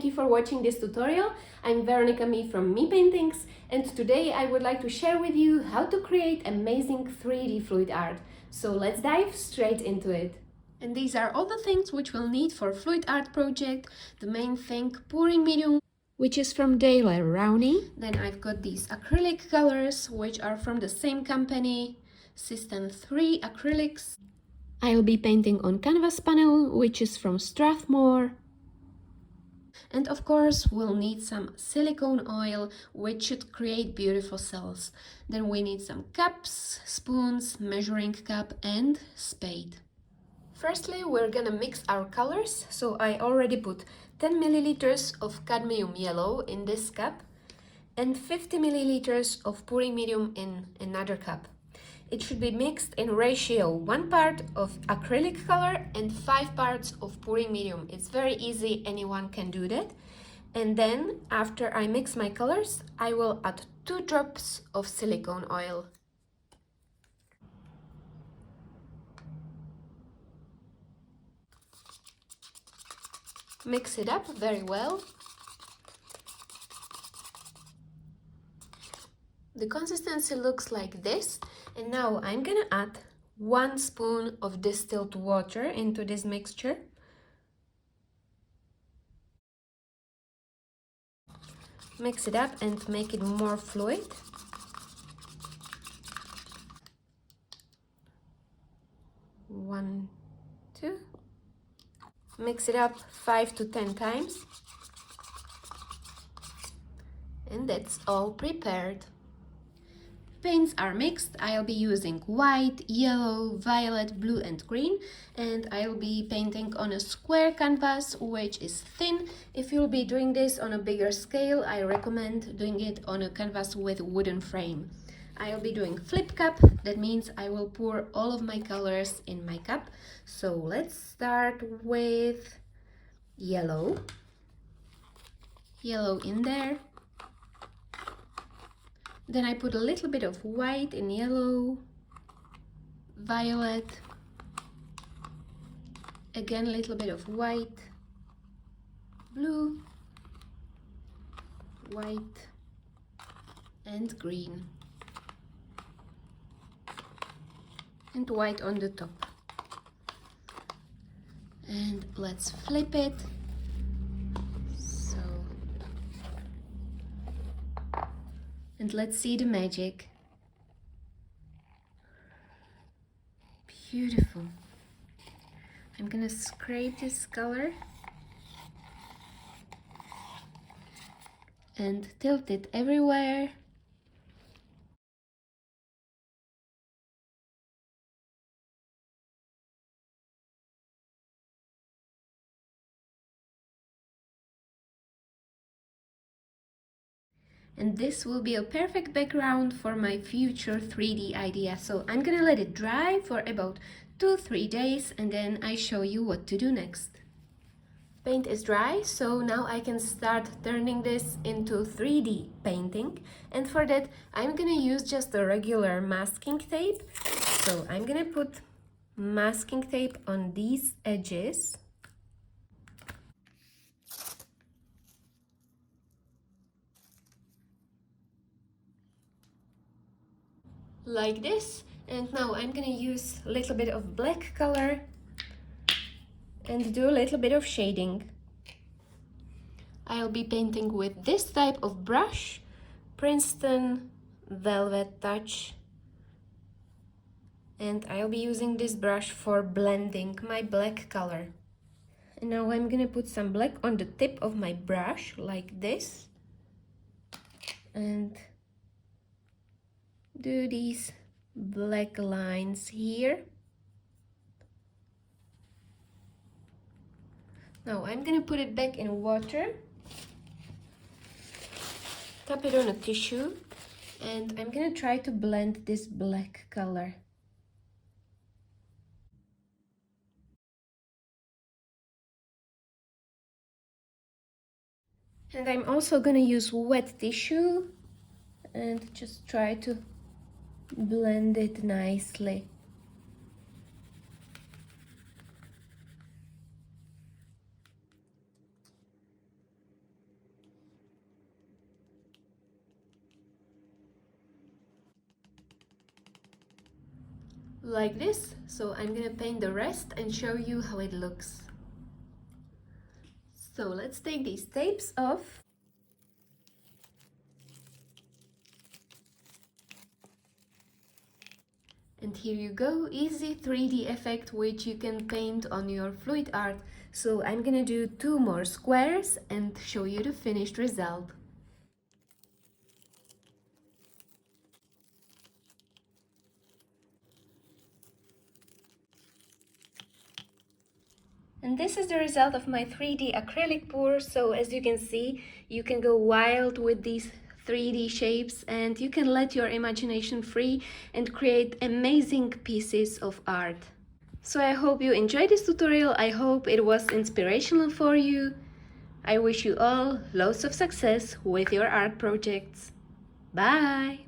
you for watching this tutorial. I'm Veronica Mii from Mii Paintings, and today I would like to share with you how to create amazing 3D fluid art. So let's dive straight into it. And these are all the things which we'll need for fluid art project. The main thing, pouring medium, which is from Daler-Rowney. Then I've got these acrylic colors, which are from the same company, System 3 Acrylics. I'll be painting on canvas panel, which is from Strathmore. And of course, we'll need some silicone oil, which should create beautiful cells. Then we need some cups, spoons, measuring cup and spade. Firstly, we're gonna mix our colors. So I already put 10 milliliters of cadmium yellow in this cup and 50 milliliters of pouring medium in another cup. It should be mixed in ratio 1 part of acrylic color and 5 parts of pouring medium. It's very easy, anyone can do that. And then after I mix my colors, I will add 2 drops of silicone oil. Mix it up very well. The consistency looks like this, and now I'm gonna add 1 spoon of distilled water into this mixture. Mix it up and make it more fluid. One, two. Mix it up 5 to 10 times. And that's all prepared. Paints are mixed. I'll be using white, yellow, violet, blue and green, and I'll be painting on a square canvas which is thin. If you'll be doing this on a bigger scale, I recommend doing it on a canvas with wooden frame. I'll be doing flip cup. That means I will pour all of my colors in my cup. So let's start with yellow. Yellow in there. Then I put a little bit of white in yellow, violet, again a little bit of white, blue, white and green, and white on the top. And let's flip it. And let's see the magic. Beautiful. I'm gonna scrape this color and tilt it everywhere. And this will be a perfect background for my future 3D idea. So I'm gonna let it dry for about 2-3 days and then I show you what to do next. Paint is dry, so now I can start turning this into 3D painting. And for that, I'm gonna use just a regular masking tape. So I'm gonna put masking tape on these edges. Like this. And now I'm gonna use a little bit of black color and do a little bit of shading. I'll be painting with this type of brush, Princeton Velvet Touch, and I'll be using this brush for blending my black color. And now I'm gonna put some black on the tip of my brush like this and do these black lines here. Now I'm gonna put it back in water, tap it on a tissue, and I'm gonna try to blend this black color. And I'm also gonna use wet tissue and just try to blend it nicely. like this. So I'm gonna paint the rest and show you how it looks. So let's take these tapes off. And here you go, easy 3D effect which you can paint on your fluid art. So I'm gonna do 2 more squares and show you the finished result. And this is the result of my 3D acrylic pour. So as you can see, you can go wild with these 3D shapes and you can let your imagination free and create amazing pieces of art. So I hope you enjoyed this tutorial. I hope it was inspirational for you. I wish you all lots of success with your art projects. Bye!